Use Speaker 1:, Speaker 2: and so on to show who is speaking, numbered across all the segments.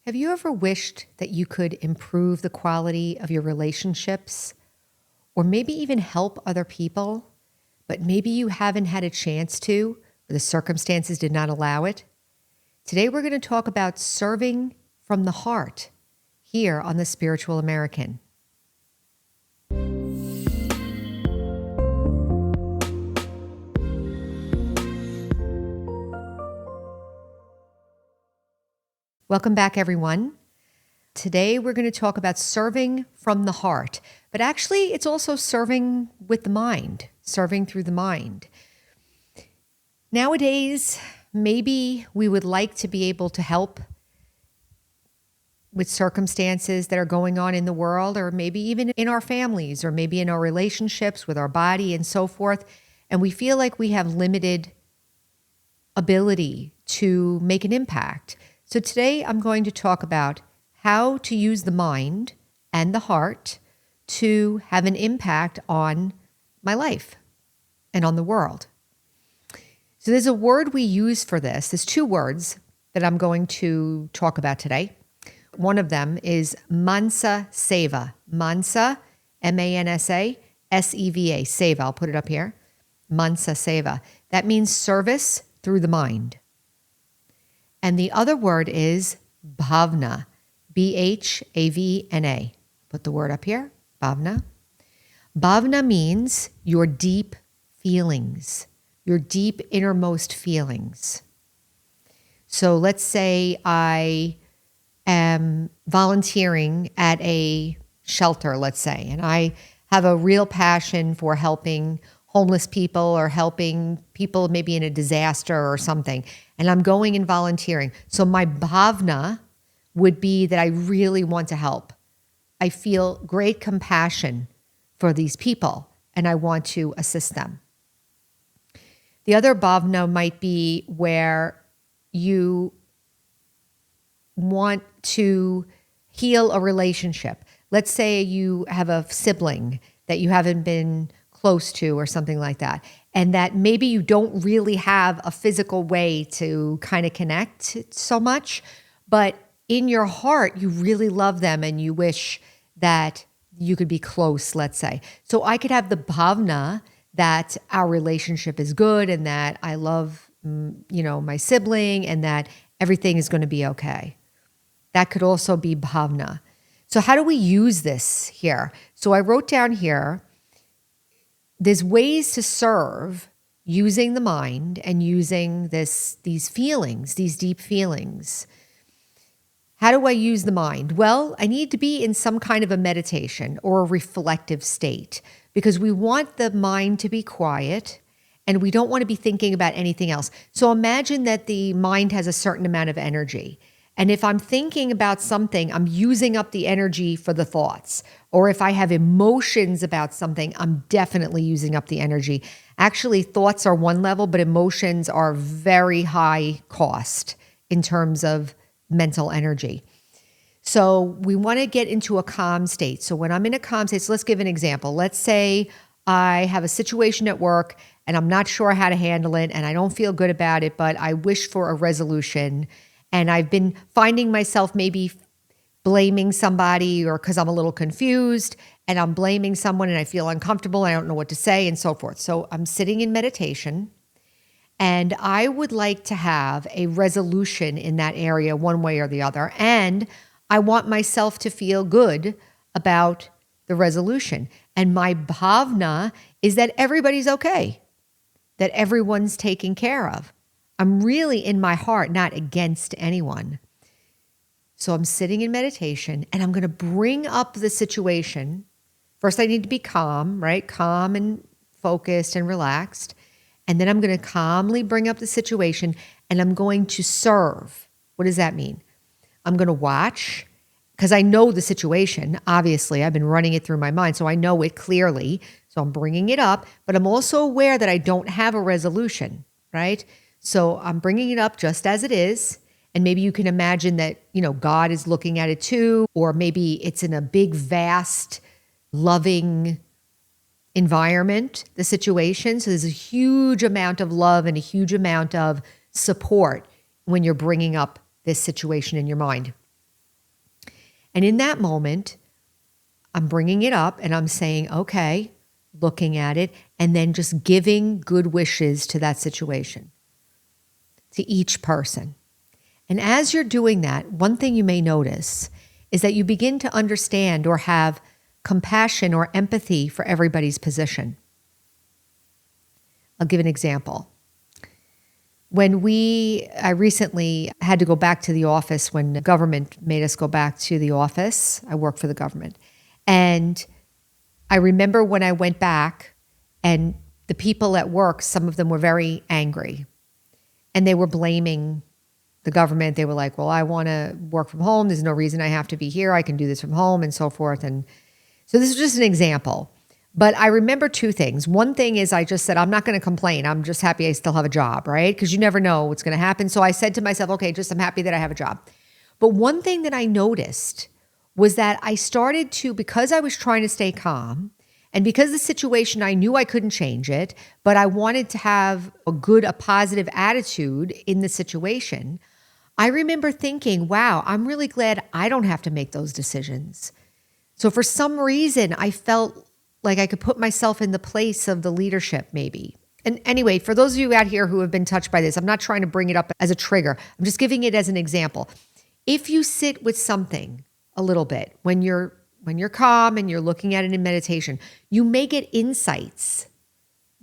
Speaker 1: Have you ever wished that you could improve the quality of your relationships or maybe even help other people, but maybe you haven't had a chance to or the circumstances did not allow it? Today we're going to talk about serving from the heart here on The Spiritual American. Welcome back, everyone. Today, we're going to talk about serving from the heart, but actually, it's also serving with the mind, serving through the mind. Nowadays, maybe we would like to be able to help with circumstances that are going on in the world, or maybe even in our families, or maybe in our relationships with our body and so forth. And we feel like we have limited ability to make an impact. So today I'm going to talk about how to use the mind and the heart to have an impact on my life and on the world. So there's a word we use for this. There's two words that I'm going to talk about today. One of them is mansa seva. Mansa, M-A-N-S-A, S-E-V-A, seva. I'll put it up here. Mansa seva. That means service through the mind. And the other word is bhavna, B-H-A-V-N-A. Put the word up here, bhavna. Bhavna means your deep feelings, your deep innermost feelings. So let's say I am volunteering at a shelter, let's say, and I have a real passion for helping homeless people or helping people maybe in a disaster or something. And I'm going and volunteering. So my bhavna would be that I really want to help. I feel great compassion for these people and I want to assist them. The other bhavna might be where you want to heal a relationship. Let's say you have a sibling that you haven't been close to or something like that, and that maybe you don't really have a physical way to kind of connect so much, but in your heart, you really love them and you wish that you could be close, let's say. So I could have the bhavna that our relationship is good and that I love, my sibling and that everything is going to be okay. That could also be bhavna. So how do we use this here? So I wrote down here, there's ways to serve using the mind and using these feelings, these deep feelings. How do I use the mind? Well, I need to be in some kind of a meditation or a reflective state because we want the mind to be quiet and we don't want to be thinking about anything else. So imagine that the mind has a certain amount of energy. And if I'm thinking about something, I'm using up the energy for the thoughts. Or if I have emotions about something, I'm definitely using up the energy. Actually, thoughts are one level, but emotions are very high cost in terms of mental energy. So we want to get into a calm state. So when I'm in a calm state, so let's give an example. Let's say I have a situation at work and I'm not sure how to handle it and I don't feel good about it, but I wish for a resolution. And I've been finding myself maybe blaming somebody or because I'm a little confused and I'm blaming someone and I feel uncomfortable. I don't know what to say and so forth. So I'm sitting in meditation and I would like to have a resolution in that area one way or the other. And I want myself to feel good about the resolution. And my bhavna is that everybody's okay, that everyone's taken care of. I'm really in my heart, not against anyone. So I'm sitting in meditation and I'm going to bring up the situation. First, I need to be calm, right? Calm and focused and relaxed. And then I'm going to calmly bring up the situation and I'm going to serve. What does that mean? I'm going to watch because I know the situation. Obviously, I've been running it through my mind, so I know it clearly. So I'm bringing it up, but I'm also aware that I don't have a resolution, right? So I'm bringing it up just as it is. And maybe you can imagine that, God is looking at it too, or maybe it's in a big, vast, loving environment, the situation. So there's a huge amount of love and a huge amount of support when you're bringing up this situation in your mind. And in that moment, I'm bringing it up and I'm saying, okay, looking at it, and then just giving good wishes to that situation, to each person. And as you're doing that, one thing you may notice is that you begin to understand or have compassion or empathy for everybody's position. I'll give an example. I recently had to go back to the office when the government made us go back to the office. I work for the government. And I remember when I went back and the people at work, some of them were very angry and they were blaming the government. They were like, well, I want to work from home. There's no reason I have to be here. I can do this from home and so forth. And so this is just an example. But I remember two things. One thing is I just said, I'm not going to complain. I'm just happy I still have a job, right? Because you never know what's going to happen. So I said to myself, okay, I'm happy that I have a job. But one thing that I noticed was that I started to, because I was trying to stay calm, and because the situation, I knew I couldn't change it, but I wanted to have a positive attitude in the situation. I remember thinking, wow, I'm really glad I don't have to make those decisions. So for some reason, I felt like I could put myself in the place of the leadership maybe. And anyway, for those of you out here who have been touched by this, I'm not trying to bring it up as a trigger. I'm just giving it as an example. If you sit with something a little bit, when you're calm and you're looking at it in meditation, you may get insights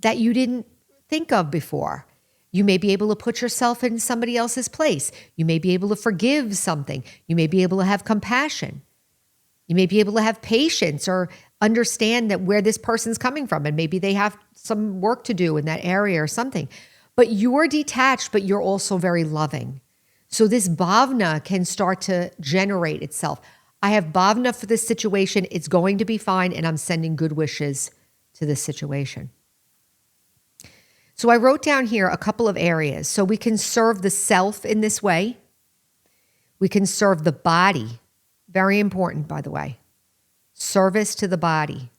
Speaker 1: that you didn't think of before. You may be able to put yourself in somebody else's place. You may be able to forgive something. You may be able to have compassion. You may be able to have patience or understand that where this person's coming from, and maybe they have some work to do in that area or something. But you're detached, but you're also very loving. So this bhavna can start to generate itself. I have bhavna for this situation. It's going to be fine, and I'm sending good wishes to this situation. So I wrote down here a couple of areas. So we can serve the self in this way. We can serve the body. Very important, by the way. Service to the body.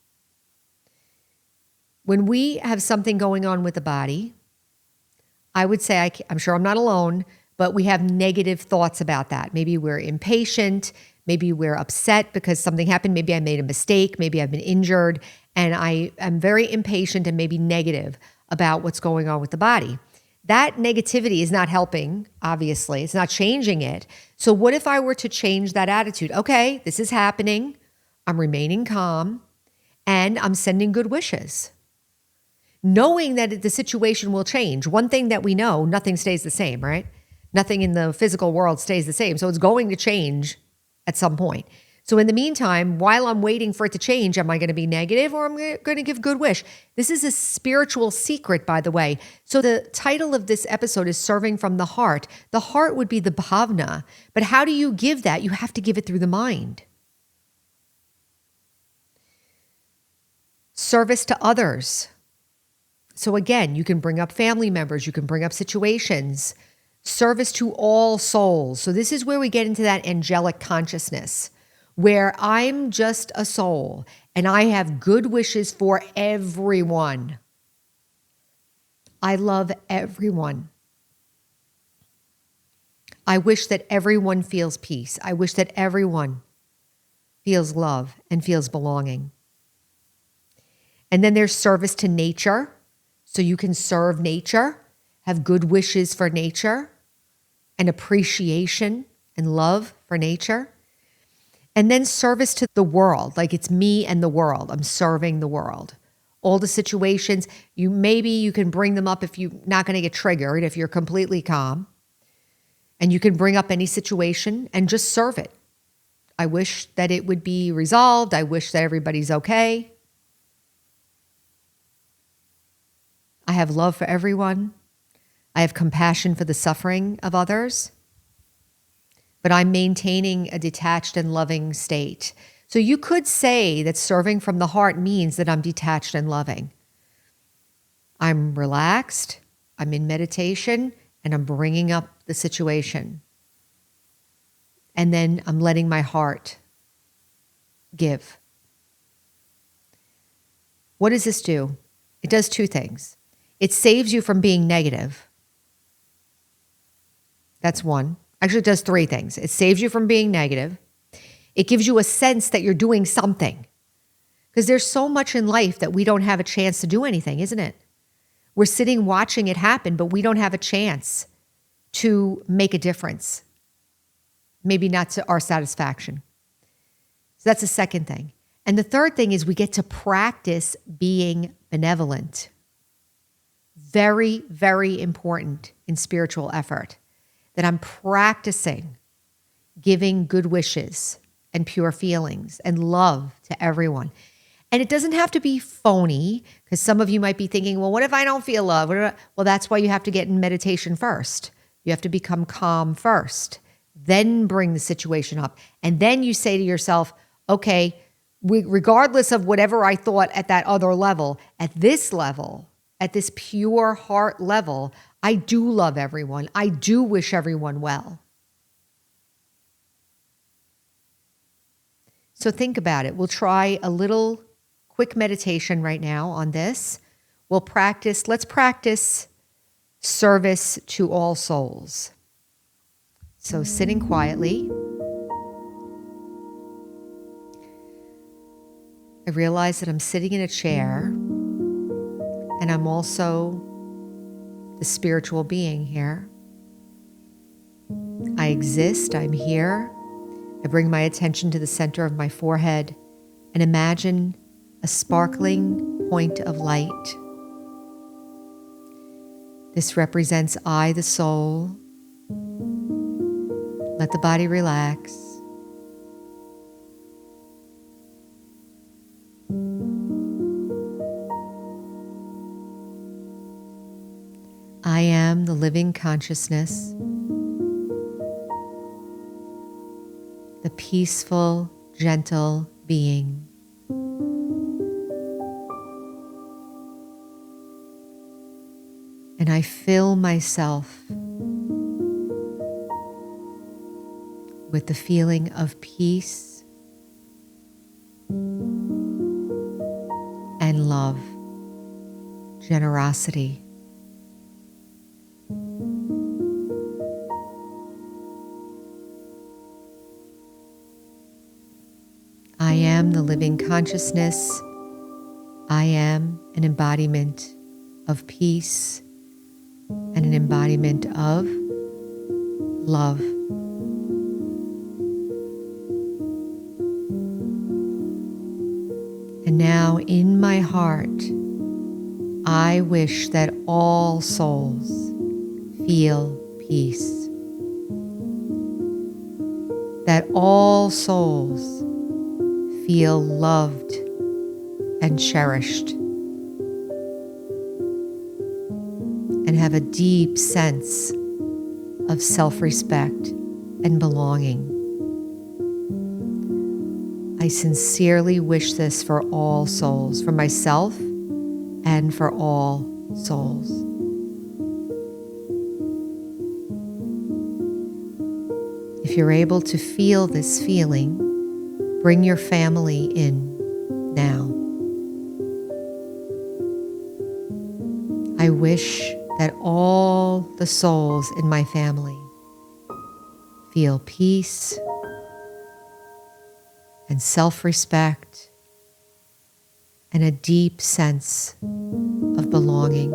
Speaker 1: When we have something going on with the body, I would say, I'm sure I'm not alone, but we have negative thoughts about that. Maybe we're impatient. Maybe we're upset because something happened. Maybe I made a mistake. Maybe I've been injured. And I am very impatient and maybe negative about what's going on with the body. That negativity is not helping, obviously. It's not changing it. So what if I were to change that attitude? Okay, this is happening. I'm remaining calm and I'm sending good wishes. Knowing that the situation will change. One thing that we know, nothing stays the same, right? Nothing in the physical world stays the same. So it's going to change at some point. So in the meantime, while I'm waiting for it to change, am I going to be negative or am I going to give good wish? This is a spiritual secret, by the way. So the title of this episode is Serving from the Heart. The heart would be the bhavna. But how do you give that? You have to give it through the mind. Service to others. So again, you can bring up family members. You can bring up situations. Service to all souls. So this is where we get into that angelic consciousness, where I'm just a soul and I have good wishes for everyone. I love everyone. I wish that everyone feels peace. I wish that everyone feels love and feels belonging. And then there's service to nature. So you can serve nature, have good wishes for nature, and appreciation and love for nature. And then service to the world, like it's me and the world. I'm serving the world. All the situations, you can bring them up if you're not going to get triggered, if you're completely calm. And you can bring up any situation and just serve it. I wish that it would be resolved. I wish that everybody's okay. I have love for everyone. I have compassion for the suffering of others. But I'm maintaining a detached and loving state. So you could say that serving from the heart means that I'm detached and loving. I'm relaxed, I'm in meditation, and I'm bringing up the situation. And then I'm letting my heart give. What does this do? It does two things. It saves you from being negative. That's one. Actually, it does three things. It saves you from being negative. It gives you a sense that you're doing something. Because there's so much in life that we don't have a chance to do anything, isn't it? We're sitting watching it happen, but we don't have a chance to make a difference. Maybe not to our satisfaction. So that's the second thing. And the third thing is we get to practice being benevolent. Very, very important in spiritual effort. That I'm practicing giving good wishes and pure feelings and love to everyone. And it doesn't have to be phony, because some of you might be thinking, well, what if I don't feel love? Well, that's why you have to get in meditation first. You have to become calm first, then bring the situation up. And then you say to yourself, okay, regardless of whatever I thought at that other level, at this pure heart level, I do love everyone. I do wish everyone well. So think about it. We'll try a little quick meditation right now on this. Let's practice service to all souls. So sitting quietly. I realize that I'm sitting in a chair and I'm also the spiritual being here. I exist, I'm here. I bring my attention to the center of my forehead and imagine a sparkling point of light. This represents I, the soul. Let the body relax. I am the living consciousness, the peaceful, gentle being. And I fill myself with the feeling of peace and love, generosity. I am the living consciousness. I am an embodiment of peace and an embodiment of love. And now in my heart, I wish that all souls feel peace. That all souls feel loved and cherished and have a deep sense of self-respect and belonging. I sincerely wish this for all souls, for myself and for all souls. If you're able to feel this feeling, bring your family in now. I wish that all the souls in my family feel peace and self-respect and a deep sense of belonging.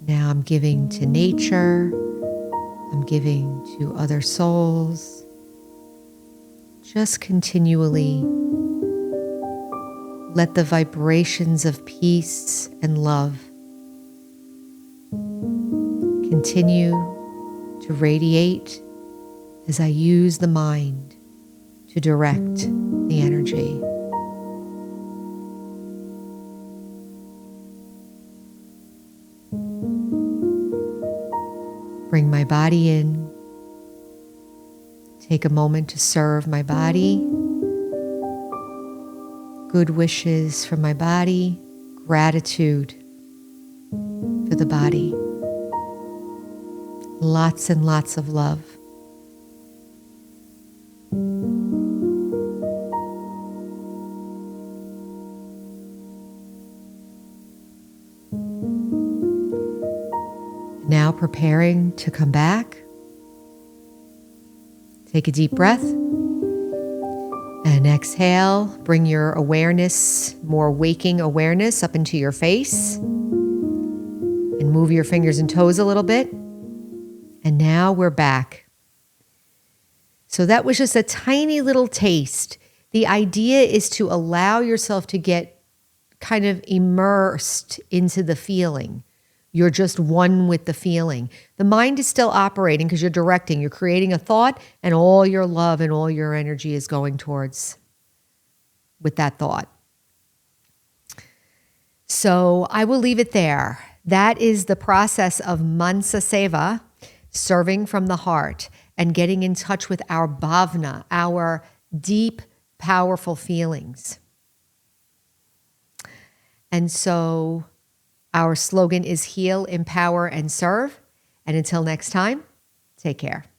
Speaker 1: Now I'm giving to nature, I'm giving to other souls, just continually let the vibrations of peace and love continue to radiate as I use the mind to direct the energy. Bring my body in. Take a moment to serve my body. Good wishes for my body. Gratitude for the body. Lots and lots of love. Now preparing to come back. Take a deep breath and exhale. Bring your awareness, more waking awareness, up into your face and move your fingers and toes a little bit. And now we're back. So that was just a tiny little taste. The idea is to allow yourself to get kind of immersed into the feeling. You're just one with the feeling. The mind is still operating because you're directing. You're creating a thought, and all your love and all your energy is going towards with that thought. So I will leave it there. That is the process of Mansa Seva, serving from the heart and getting in touch with our bhavna, our deep, powerful feelings. And so our slogan is heal, empower, and serve. And until next time, take care.